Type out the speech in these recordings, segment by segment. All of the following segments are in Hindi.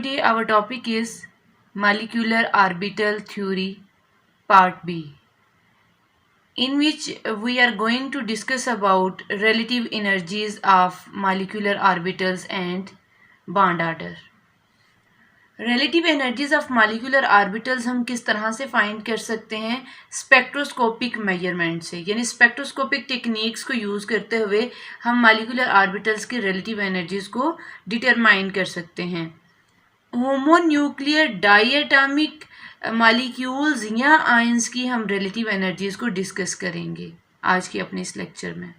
Today our topic is molecular orbital theory part B, in which we are going to discuss about relative energies of molecular orbitals and bond order. Relative energies of molecular orbitals हम किस तरह से फाइंड कर सकते हैं? स्पेक्ट्रोस्कोपिक मेजरमेंट से, यानी स्पेक्ट्रोस्कोपिक टेक्निक्स को यूज़ करते हुए हम मॉलिक्यूलर ऑर्बिटल्स की रिलेटिव एनर्जीज को डिटरमाइन कर सकते हैं. होमोन्यूक्लियर डायटॉमिक मॉलिक्यूल्स या आयंस की हम रिलेटिव एनर्जीज को डिस्कस करेंगे आज के अपने इस लेक्चर में.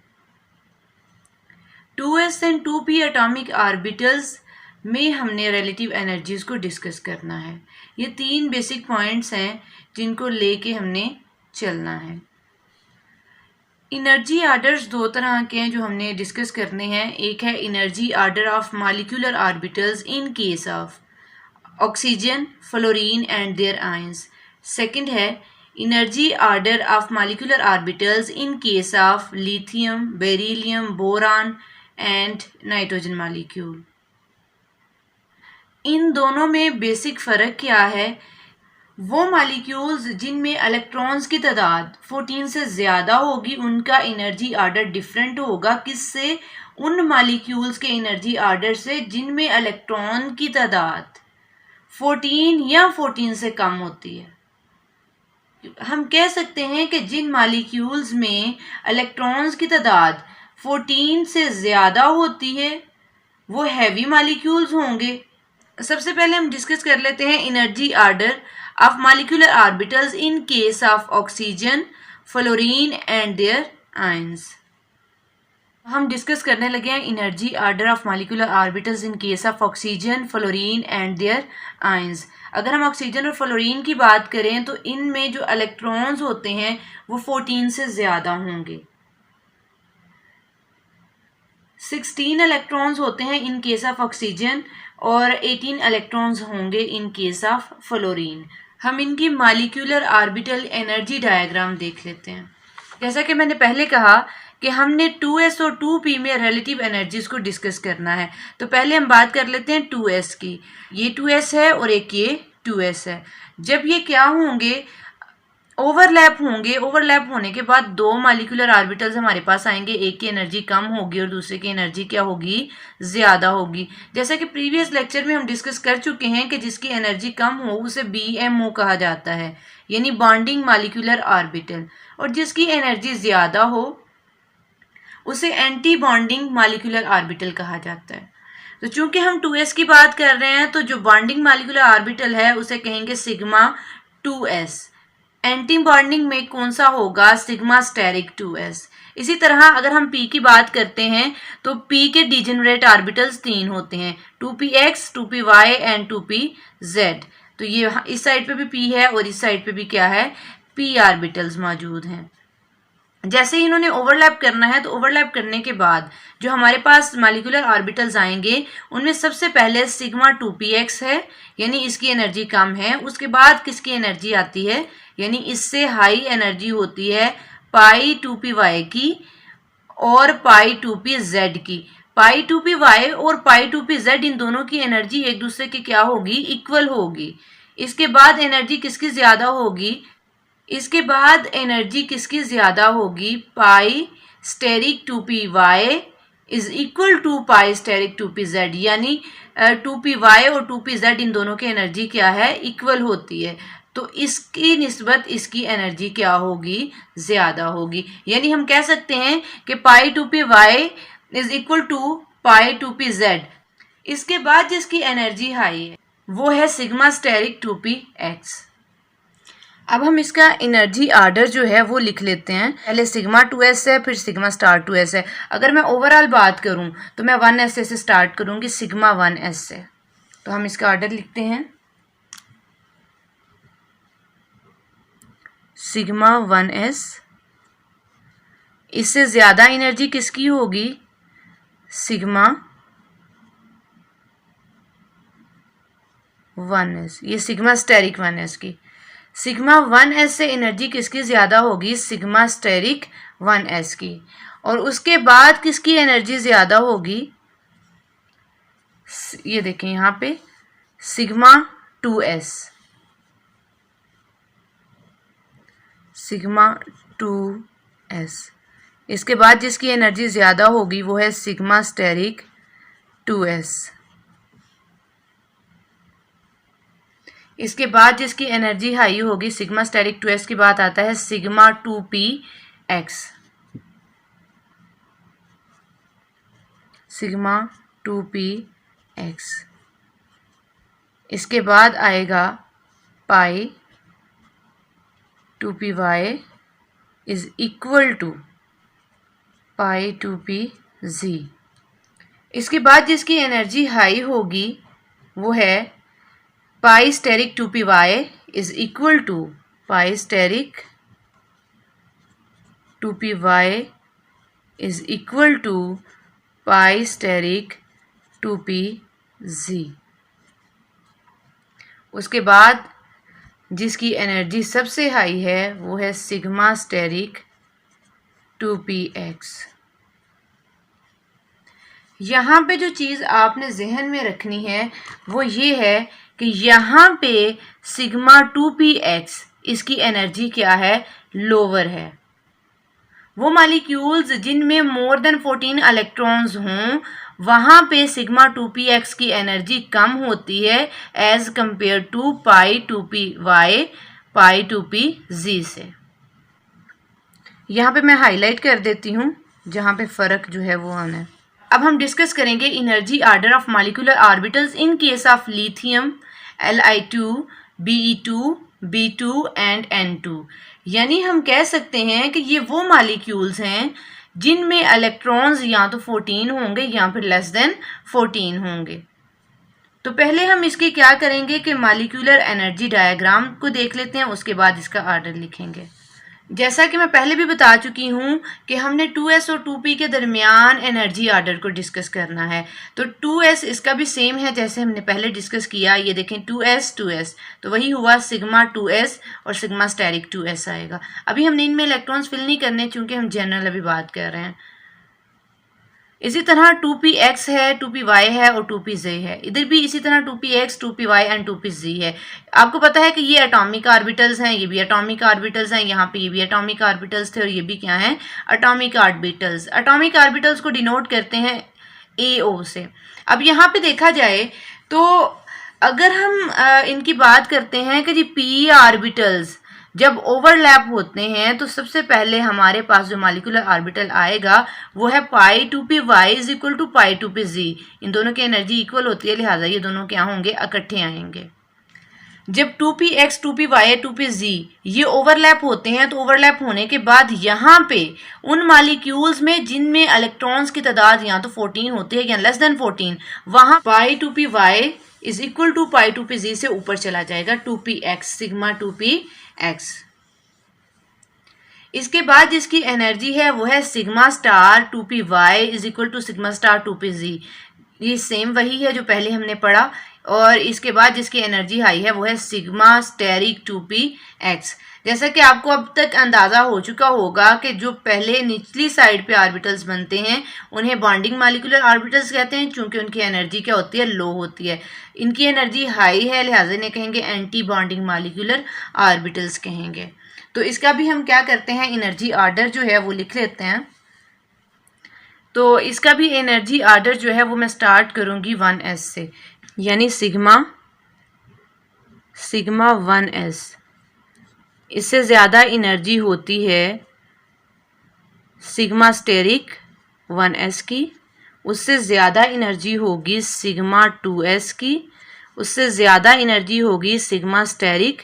2s and 2p atomic orbitals में हमने रिलेटिव एनर्जीज को डिस्कस करना है. ये 3 बेसिक पॉइंट्स हैं जिनको लेके हमने चलना है. एनर्जी ऑर्डर्स 2 तरह के हैं जो हमने डिस्कस करने हैं. एक है energy order of molecular orbitals in case of oxygen, fluorine and their ions. Second है energy order of molecular orbitals in case of lithium, beryllium, boron and nitrogen molecule. इन दोनों में बेसिक फ़र्क क्या है? वो मॉलिक्यूल्स जिनमें इलेक्ट्रॉन्स की तादाद 14 से ज़्यादा होगी उनका एनर्जी ऑर्डर डिफरेंट होगा. किससे? उन मॉलिक्यूल्स के एनर्जी ऑर्डर से जिनमें इलेक्ट्रॉन की तादाद 14 या 14 से कम होती है. हम कह सकते हैं कि जिन मॉलिक्यूल्स में इलेक्ट्रॉन्स की तादाद 14 से ज़्यादा होती है वो हैवी मॉलिक्यूल्स होंगे. सबसे पहले हम डिस्कस कर लेते हैं energy order of molecular orbitals in case of oxygen, fluorine and their ions. हम डिस्कस करने लगे हैं energy order of molecular orbitals in case of oxygen, fluorine and their ions. अगर हम ऑक्सीजन और फ्लोरीन की बात करें तो इनमें जो इलेक्ट्रॉन्स होते हैं वो 14 से ज़्यादा होंगे. 16 इलेक्ट्रॉन्स होते हैं इन केस ऑफ ऑक्सीजन और 18 इलेक्ट्रॉन्स होंगे इन केस ऑफ फ्लोरीन. हम इनकी मॉलिक्यूलर ऑर्बिटल एनर्जी डायग्राम देख लेते हैं. जैसा कि मैंने पहले कहा कि हमने 2s और 2p में रिलेटिव एनर्जीज को डिस्कस करना है. तो पहले हम बात कर लेते हैं 2s की. ये 2s है और एक ये 2s है. जब ये क्या होंगे? ओवरलैप होंगे. ओवरलैप होने के बाद 2 मॉलिक्यूलर ऑर्बिटल्स हमारे पास आएंगे. एक की एनर्जी कम होगी और दूसरे की एनर्जी क्या होगी? ज़्यादा होगी. जैसा कि प्रीवियस लेक्चर में हम डिस्कस कर चुके हैं कि जिसकी एनर्जी कम हो उसे BMO कहा जाता है, यानी बॉन्डिंग मॉलिक्यूलर ऑर्बिटल. और जिसकी एनर्जी ज़्यादा हो उसे एंटी बॉन्डिंग मॉलिक्यूलर ऑर्बिटल कहा जाता है. तो चूंकि हम 2s की बात कर रहे हैं तो जो बॉन्डिंग मॉलिक्यूलर ऑर्बिटल है उसे कहेंगे सिग्मा 2s. एंटी बॉन्डिंग में कौन सा होगा? Sigma star 2s. इसी तरह अगर हम p की बात करते हैं तो p के डिजेनरेट ऑर्बिटल्स 3 होते हैं, 2px, 2py एंड 2pz. तो ये इस साइड पे भी p है और इस साइड पे भी क्या है? p ऑर्बिटल्स मौजूद हैं. जैसे ही इन्होंने ओवरलैप करना है तो ओवरलैप करने के बाद जो हमारे पास मॉलिक्यूलर ऑर्बिटल्स आएंगे उनमें सबसे पहले सिग्मा 2px है, यानी इसकी एनर्जी कम है. उसके बाद किसकी एनर्जी आती है? यानी इससे हाई एनर्जी होती है पाई 2py की और पाई 2pz की. पाई 2py और पाई 2pz इन दोनों की एनर्जी एक दूसरे की क्या होगी? इक्वल होगी. इसके बाद एनर्जी किसकी ज़्यादा होगी? इसके बाद एनर्जी किसकी ज़्यादा होगी? Pi asterisk 2py is equal to pi asterisk 2pz, यानी 2py और 2pz इन दोनों की एनर्जी क्या है? इक्वल होती है. तो इसकी निस्बत इसकी एनर्जी क्या होगी? ज़्यादा होगी. यानी हम कह सकते हैं कि pi 2py is equal to pi 2pz. इसके बाद जिसकी एनर्जी हाई है वो है सिग्मा स्टेरिक 2px. अब हम इसका एनर्जी ऑर्डर जो है वो लिख लेते हैं. पहले सिग्मा 2s है, फिर सिग्मा स्टार 2s है. अगर मैं ओवरऑल बात करूं तो मैं 1s से स्टार्ट करूंगी, सिग्मा 1s से. तो हम इसका ऑर्डर लिखते हैं. Sigma 1s. इससे ज़्यादा एनर्जी किसकी होगी? Sigma 1s. ये सिग्मा स्टेरिक 1s की. सिग्मा 1s से एनर्जी किसकी ज़्यादा होगी? सिग्मा स्टेरिक 1s की. और उसके बाद किसकी एनर्जी ज़्यादा होगी? ये देखें यहाँ पे सिग्मा 2s, सिग्मा 2s। इसके बाद जिसकी एनर्जी ज़्यादा होगी वो है सिग्मा स्टेरिक 2s। इसके बाद जिसकी एनर्जी हाई होगी सिग्मा स्टेरिक 2s के बाद आता है सिग्मा 2px, सिग्मा 2px। इसके बाद आएगा pi 2py is equal to pi 2pz। इसके बाद जिसकी एनर्जी हाई होगी वो है pi asterisk 2py is equal to pi asterisk 2py is equal to pi asterisk 2pz। उसके बाद जिसकी एनर्जी सबसे हाई है वो है सिग्मा स्टेरिक 2px। यहाँ पे जो चीज़ आपने जहन में रखनी है वो ये है कि यहाँ पे सिग्मा 2px इसकी एनर्जी क्या है, लोअर है। वो मालिक्यूल्स जिनमें मोर देन 14 इलेक्ट्रॉन्स हों वहाँ पे सिग्मा 2px की एनर्जी कम होती है as compare to pi 2py pi 2pz से। यहाँ पे मैं हाईलाइट कर देती हूँ जहाँ पे फ़र्क जो है वो आना है। अब हम डिस्कस करेंगे energy order of molecular orbitals in case of lithium Li2, Be2, B2 and N2। यानी हम कह सकते हैं कि ये वो मॉलिक्यूल्स हैं जिनमें इलेक्ट्रॉन्स या तो 14 होंगे या फिर लेस देन 14 होंगे। तो पहले हम इसके क्या करेंगे कि मॉलिक्यूलर एनर्जी डायग्राम को देख लेते हैं, उसके बाद इसका ऑर्डर लिखेंगे। जैसा कि मैं पहले भी बता चुकी हूँ कि हमने 2s और 2p के दरमियान एनर्जी ऑर्डर को डिस्कस करना है। तो 2s इसका भी सेम है जैसे हमने पहले डिस्कस किया। ये देखें 2s तो वही हुआ सिग्मा 2s और सिग्मा स्टेरिक 2s आएगा। अभी हमने इनमें इलेक्ट्रॉन्स फिल नहीं करने क्योंकि हम जनरल अभी बात कर रहे हैं। इसी तरह 2px है, 2py है और 2pz है। इधर भी इसी तरह 2px, 2py एंड 2pz है। आपको पता है कि ये एटॉमिक ऑर्बिटल्स हैं, ये भी एटॉमिक ऑर्बिटल्स हैं, यहाँ पे ये भी एटॉमिक ऑर्बिटल्स थे और ये भी क्या हैं, एटॉमिक ऑर्बिटल्स। एटॉमिक ऑर्बिटल्स को डिनोट करते हैं AO से। अब यहाँ पे देखा जाए तो अगर हम इनकी बात करते हैं कि जी p ऑर्बिटल्स जब ओवरलैप होते हैं तो सबसे पहले हमारे पास जो मॉलिक्यूलर ऑर्बिटल आएगा वो है pi 2py is equal to pi 2pz। इन दोनों की एनर्जी इक्वल होती है, लिहाजा ये दोनों क्या होंगे, इकट्ठे आएंगे। जब 2px, 2py, 2pz ये ओवरलैप होते हैं तो ओवरलैप होने के बाद यहाँ पे उन मॉलिक्यूल्स में जिनमें इलेक्ट्रॉन्स की तादाद या तो 14 होती है या लेस देन 14, वहाँ pi 2py is equal to pi 2pz से ऊपर चला जाएगा 2px, सिग्मा 2px। इसके बाद जिसकी एनर्जी है वो है sigma star 2py is equal to sigma star 2pz। ये सेम वही है जो पहले हमने पढ़ा। और इसके बाद जिसकी एनर्जी हाई है वो है सिग्मा स्टेरिक 2px। जैसा कि आपको अब तक अंदाज़ा हो चुका होगा कि जो पहले निचली साइड पे ऑर्बिटल्स बनते हैं उन्हें बॉन्डिंग मॉलिक्यूलर ऑर्बिटल्स कहते हैं, क्योंकि उनकी एनर्जी क्या होती है, लो होती है। इनकी एनर्जी हाई है लिहाजा इन्हें कहेंगे एंटी बॉन्डिंग मॉलिक्यूलर ऑर्बिटल्स कहेंगे। तो इसका भी हम क्या करते हैं, एनर्जी ऑर्डर जो है वो लिख लेते हैं। तो इसका भी एनर्जी ऑर्डर जो है वो मैं स्टार्ट करूँगी 1s से, यानी सिग्मा 1s। इससे ज़्यादा एनर्जी होती है सिग्मा स्टेरिक 1s की, उससे ज़्यादा एनर्जी होगी सिग्मा 2s की, उससे ज़्यादा एनर्जी होगी सिग्मा स्टेरिक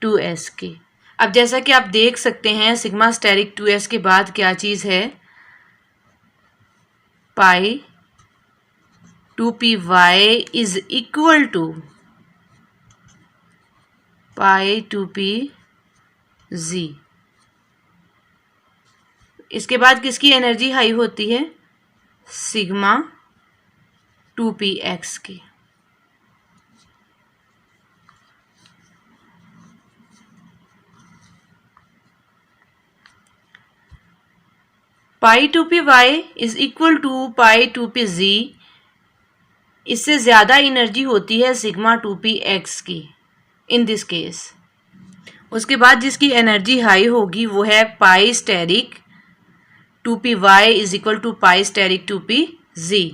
2s की। अब जैसा कि आप देख सकते हैं सिग्मा स्टेरिक 2s के बाद क्या चीज़ है, pi 2py is equal to pi 2pz। इसके बाद किसकी एनर्जी हाई होती है, सिग्मा 2px की। Pi 2py is equal to pi 2pz इससे ज़्यादा एनर्जी होती है सिग्मा 2px की इन दिस केस। उसके बाद जिसकी एनर्जी हाई होगी वो है pi asterisk 2py is equal to pi asterisk 2pz।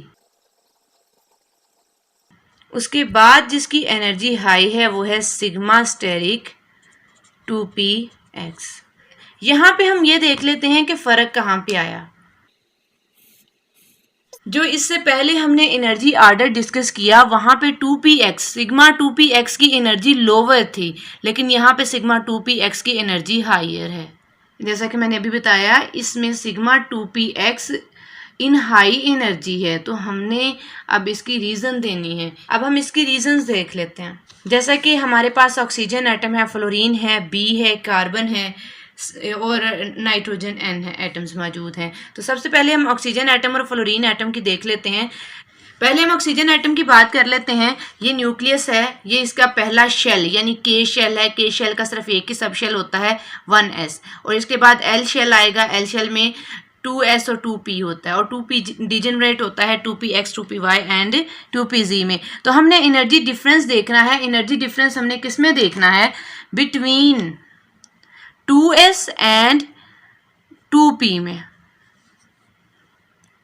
उसके बाद जिसकी एनर्जी हाई है वो है सिग्मा स्टेरिक 2px। यहाँ पे हम ये देख लेते हैं कि फ़र्क कहाँ पे आया। जो इससे पहले हमने एनर्जी आर्डर डिस्कस किया वहाँ पे 2px सिग्मा 2px की एनर्जी लोअर थी, लेकिन यहाँ पे सिग्मा 2px की एनर्जी हायर है। जैसा कि मैंने अभी बताया इसमें सिग्मा 2px इन हाई एनर्जी है, तो हमने अब इसकी रीज़न देनी है। अब हम इसकी रीज़न्स देख लेते हैं। जैसा कि हमारे पास ऑक्सीजन एटम है, फ्लोरीन है, बी है, कार्बन है और नाइट्रोजन एन है एटम्स मौजूद हैं। तो सबसे पहले हम ऑक्सीजन एटम और फ्लोरीन एटम की देख लेते हैं। पहले हम ऑक्सीजन एटम की बात कर लेते हैं। ये न्यूक्लियस है, ये इसका पहला शेल यानी के शेल है। के शेल का सिर्फ एक ही सब शेल होता है 1s, और इसके बाद एल शेल आएगा। एल शेल में 2s और 2p होता है, और 2p डिजेनरेट होता है 2px 2py एंड 2pz में। तो हमने एनर्जी डिफरेंस देखना है। एनर्जी डिफरेंस हमने किस में देखना है? बिटवीन 2s एंड 2p में।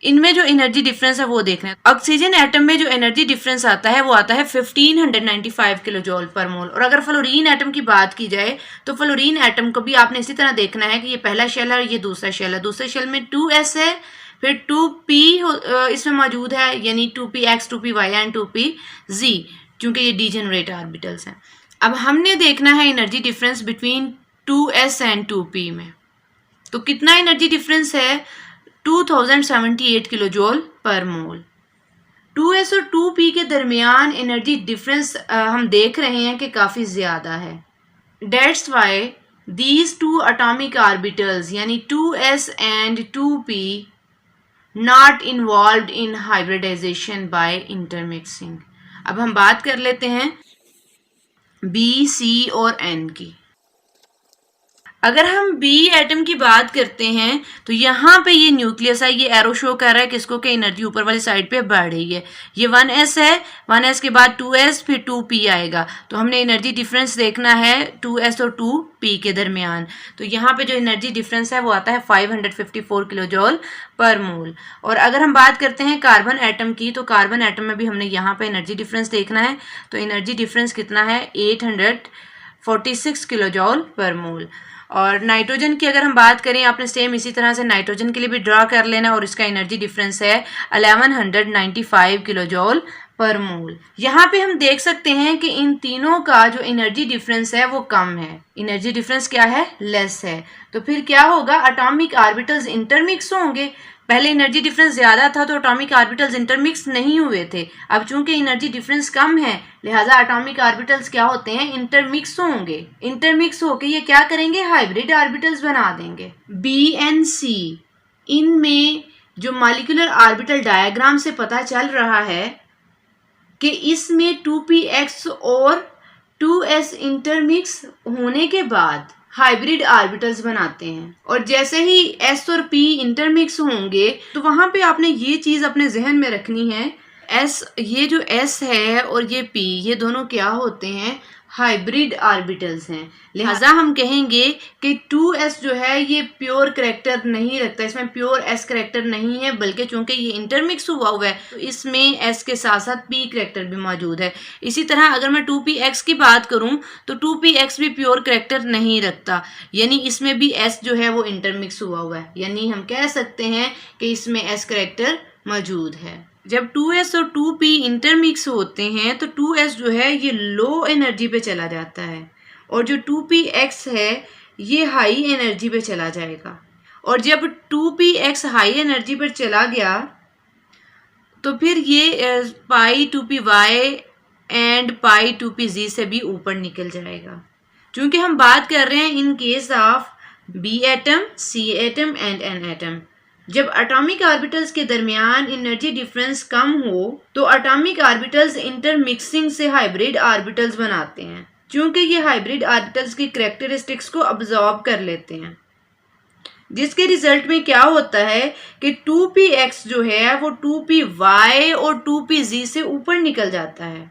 इनमें जो एनर्जी डिफरेंस है वो देखना है। ऑक्सीजन एटम में जो एनर्जी डिफरेंस आता है वो आता है 1595 किलो जूल पर मोल। और अगर फ्लोरीन एटम की बात की जाए तो फ्लोरीन एटम को भी आपने इसी तरह देखना है कि ये पहला शेल है और ये दूसरा शेल है। दूसरे शेल में 2s है, फिर 2p इसमें मौजूद है यानी 2px 2py एंड 2pz, क्योंकि ये डीजेनरेट ऑर्बिटल्स हैं। अब हमने देखना है energy difference between 2s and 2p में। तो कितना एनर्जी डिफरेंस है? 2078 किलो जूल पर मोल। 2s और 2p के दरमियान एनर्जी डिफरेंस हम देख रहे हैं कि काफ़ी ज़्यादा है। That's why these two atomic orbitals यानी 2s and 2p not involved in hybridization by intermixing. अब हम बात कर लेते हैं B, C और N की। अगर हम बी एटम की बात करते हैं तो यहाँ पे ये न्यूक्लियस है, ये एरो शो कर रहा है किसको कि एनर्जी ऊपर वाली साइड पे बढ़ रही है। ये 1s है, 1s के बाद 2s फिर 2p आएगा। तो हमने एनर्जी डिफरेंस देखना है 2s और 2p के दरमियान। तो यहाँ पे जो एनर्जी डिफरेंस है वो आता है 554 किलो जूल पर मोल। और अगर हम बात करते हैं कार्बन एटम की तो कार्बन एटम में भी हमने यहाँ पे एनर्जी डिफरेंस देखना है। तो एनर्जी डिफरेंस कितना है? 846 किलो जूल पर मोल। और नाइट्रोजन की अगर हम बात करें आपने सेम इसी तरह से नाइट्रोजन के लिए भी ड्रा कर लेना, और इसका एनर्जी डिफरेंस है 1195 किलो जूल पर मोल। यहाँ पे हम देख सकते हैं कि इन तीनों का जो एनर्जी डिफरेंस है वो कम है। एनर्जी डिफरेंस क्या है? लेस है। तो फिर क्या होगा? एटॉमिक ऑर्बिटल्स इंटरमिक्स होंगे। पहले एनर्जी डिफरेंस ज़्यादा था तो एटॉमिक ऑर्बिटल्स इंटरमिक्स नहीं हुए थे। अब चूंकि एनर्जी डिफरेंस कम है लिहाजा एटॉमिक ऑर्बिटल्स क्या होते हैं? इंटरमिक्स होंगे। इंटरमिक्स होके ये क्या करेंगे? हाइब्रिड ऑर्बिटल्स बना देंगे। बी एंड सी इनमें जो मॉलिक्यूलर ऑर्बिटल डायग्राम से पता चल रहा है कि इसमें 2px और 2s इंटरमिक्स होने के बाद हाइब्रिड ऑर्बिटल्स बनाते हैं। और जैसे ही s और p इंटरमिक्स होंगे तो वहां पे आपने ये चीज अपने जहन में रखनी है, s ये जो s है और ये p ये दोनों क्या होते हैं? हाइब्रिड ऑर्बिटल्स हैं। लिहाजा हम कहेंगे कि 2s जो है ये प्योर करैक्टर नहीं रखता, इसमें प्योर s करैक्टर नहीं है, बल्कि चूंकि ये इंटरमिक्स हुआ है तो इसमें s के साथ साथ p करैक्टर भी मौजूद है। इसी तरह अगर मैं 2px की बात करूं तो 2px भी प्योर करैक्टर नहीं रखता, यानी इसमें भी s जो है वो इंटरमिक्स हुआ है, यानी हम कह सकते हैं कि इसमें s करैक्टर मौजूद है। जब 2s और 2p इंटरमिक्स होते हैं तो 2s जो है ये लो एनर्जी पे चला जाता है और जो 2px है ये हाई एनर्जी पे चला जाएगा। और जब 2px हाई एनर्जी पर चला गया तो फिर ये पाई 2py एंड पाई 2pz से भी ऊपर निकल जाएगा। क्योंकि हम बात कर रहे हैं इन case of b atom, c atom and n atom. जब एटॉमिक ऑर्बिटल्स के दरमियान एनर्जी डिफरेंस कम हो तो एटॉमिक ऑर्बिटल्स इंटरमिक्सिंग से हाइब्रिड ऑर्बिटल्स बनाते हैं, क्योंकि ये हाइब्रिड ऑर्बिटल्स की कैरेक्टरिस्टिक्स को अब्जॉर्ब कर लेते हैं। जिसके रिजल्ट में क्या होता है कि 2px जो है वो 2py और 2pz से ऊपर निकल जाता है।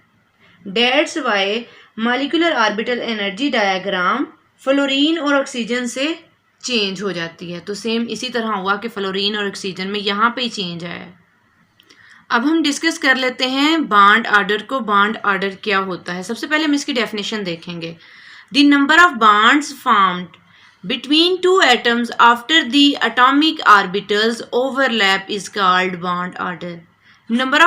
That's why molecular orbital energy diagram fluorine और ऑक्सीजन से चेंज हो जाती है। तो सेम इसी तरह हुआ कि फ्लोरीन और ऑक्सीजन में यहाँ पे चेंज आया। अब हम डिस्कस कर लेते हैं बॉन्ड ऑर्डर को। बॉन्ड ऑर्डर क्या होता है? सबसे पहले हम इसकी डेफिनेशन देखेंगे। The number of bonds formed between two atoms after the atomic orbitals overlap is called bond order. number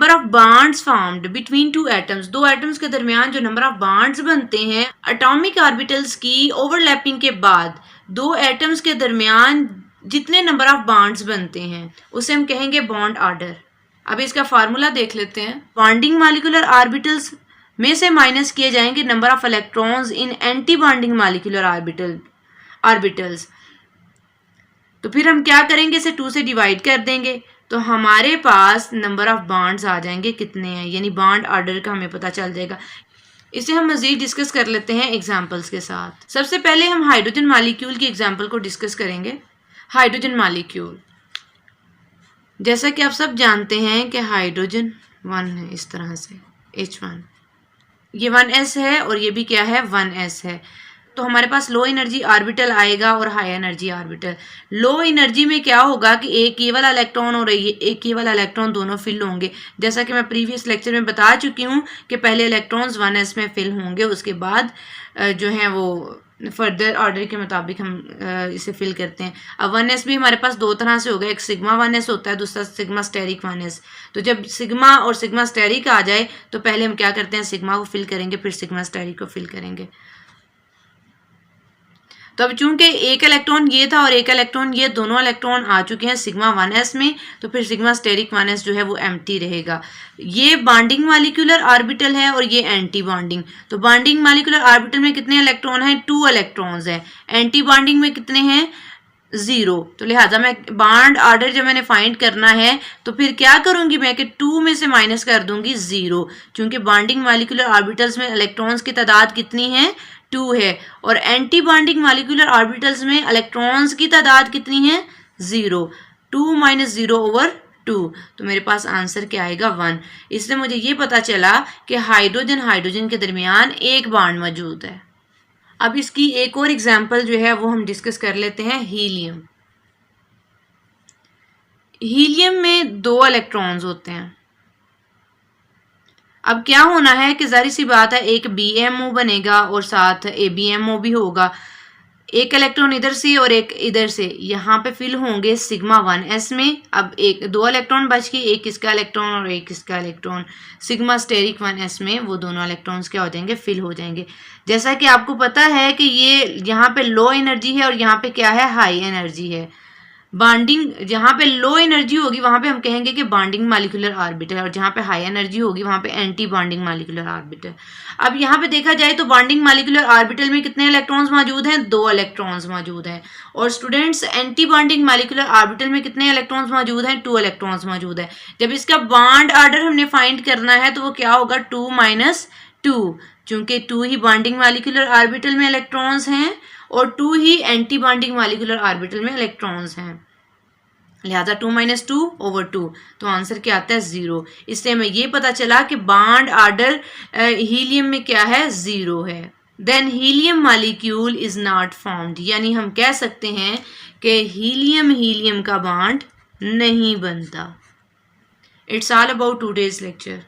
of bonds formed between two atoms, दो एटम्स के दरमियान जो नंबर ऑफ बॉन्ड्स बनते हैं एटॉमिक ऑर्बिटल्स की ओवरलैपिंग के बाद दो एटम्स के दरमियान जितने नंबर ऑफ बॉन्ड्स बनते हैं उसे हम कहेंगे बॉन्ड ऑर्डर। अब इसका फार्मूला देख लेते हैं। बॉन्डिंग मॉलिक्यूलर ऑर्बिटल्स में से माइनस किए जाएंगे number of electrons in anti bonding molecular orbitals. तो फिर हम क्या करेंगे, इसे 2 से डिवाइड कर देंगे तो हमारे पास नंबर ऑफ बॉन्ड्स आ जाएंगे कितने हैं, यानी बॉन्ड ऑर्डर का हमें पता चल जाएगा। इसे हम मजीद डिस्कस कर लेते हैं एग्जांपल्स के साथ। सबसे पहले हम हाइड्रोजन मॉलिक्यूल की एग्जांपल को डिस्कस करेंगे। हाइड्रोजन मॉलिक्यूल, जैसा कि आप सब जानते हैं कि हाइड्रोजन 1 है, इस तरह से H1, ये 1s है और ये भी क्या है 1s है। तो हमारे पास लो एनर्जी ऑर्बिटल आएगा और high energy orbital. Low energy में क्या होगा कि एक ये वाला इलेक्ट्रॉन और एक ये वाला इलेक्ट्रॉन दोनों फिल होंगे। जैसा कि मैं प्रीवियस लेक्चर में बता चुकी हूँ कि पहले इलेक्ट्रॉन्स 1s में फिल होंगे, उसके बाद जो है वो फर्दर ऑर्डर के मुताबिक हम इसे फिल करते हैं। अब 1s भी हमारे पास दो तरह से होगा, एक सिग्मा 1s होता है, दूसरा सिग्मा स्टेरिक 1s। तो जब सिग्मा और सिग्मा स्टेरिक आ जाए तो पहले हम क्या करते हैं, सिग्मा को फिल करेंगे, फिर सिग्मा स्टेरिक को फिल करेंगे। तो अब चूंकि एक इलेक्ट्रॉन ये था और एक इलेक्ट्रॉन ये, दोनों इलेक्ट्रॉन आ चुके हैं सिग्मा 1s में, तो फिर सिग्मा स्टेरिक 1s जो है वो एम्प्टी रहेगा। ये बॉन्डिंग मॉलिक्यूलर ऑर्बिटल है और ये एंटी बॉन्डिंग। तो बॉन्डिंग मॉलिक्यूलर ऑर्बिटल में कितने इलेक्ट्रॉन हैं, 2 इलेक्ट्रॉन्स हैं। एंटी बॉन्डिंग में कितने हैं, 0। तो लिहाजा मैं बॉन्ड ऑर्डर जब मैंने फाइंड करना है तो फिर क्या करूंगी मैं कि 2 में से माइनस कर दूंगी 0, क्योंकि बॉन्डिंग मॉलिक्यूलर ऑर्बिटल्स में इलेक्ट्रॉन्स की तादाद कितनी है, 2 है, और एंटी बॉन्डिंग मॉलिक्यूलर ऑर्बिटल्स में इलेक्ट्रॉन्स की तादाद कितनी है, 0। 2 - 0/2, तो मेरे पास आंसर क्या आएगा 1। इससे मुझे ये पता चला कि हाइड्रोजन के दरमियान एक बॉन्ड मौजूद है। अब इसकी एक और एग्जाम्पल जो है वो हम डिस्कस कर लेते हैं। हीलियम। हीलियम में 2 इलेक्ट्रॉन्स होते हैं। अब क्या होना है कि जाहिर सी बात है एक BMO बनेगा और साथ ABMO भी होगा। एक इलेक्ट्रॉन इधर से और एक इधर से, यहाँ पे फिल होंगे सिग्मा 1s में। अब 2 इलेक्ट्रॉन बच के, एक इसका इलेक्ट्रॉन और एक इसका इलेक्ट्रॉन, सिग्मा स्टेरिक 1s में वो दोनों इलेक्ट्रॉन्स क्या हो जाएंगे, फिल हो जाएंगे। जैसा कि आपको पता है कि ये यहाँ पे लो एनर्जी है और यहाँ पे क्या है, हाई एनर्जी है। बॉन्डिंग जहाँ पे लो एनर्जी होगी वहाँ पे हम कहेंगे कि बॉन्डिंग मॉलिक्यूलर ऑर्बिटल, और जहाँ पे हाई एनर्जी होगी वहाँ पे एंटी बॉन्डिंग मॉलिक्यूलर ऑर्बिटल। अब यहाँ पे देखा जाए तो बॉन्डिंग मॉलिक्यूलर ऑर्बिटल में कितने इलेक्ट्रॉन्स मौजूद हैं, 2 इलेक्ट्रॉन्स मौजूद हैं। और students anti bonding molecular orbital में कितने इलेक्ट्रॉन्स मौजूद हैं, 2 इलेक्ट्रॉन्स मौजूद हैं। जब इसका बॉन्ड ऑर्डर हमने फाइंड करना है तो वो क्या होगा, 2 - 2, चूंकि 2 ही बॉन्डिंग मॉलिक्यूलर ऑर्बिटल में इलेक्ट्रॉन्स हैं और 2 ही एंटी बॉन्डिंग मॉलिक्यूलर ऑर्बिटल में इलेक्ट्रॉन्स हैं, लिहाजा 2 - 2/2, तो आंसर क्या आता है 0। इससे हमें ये पता चला कि बॉन्ड ऑर्डर हीलियम में क्या है, 0 है। Then helium molecule is not formed, यानी हम कह सकते हैं कि हीलियम का बॉन्ड नहीं बनता। It's all about today's lecture.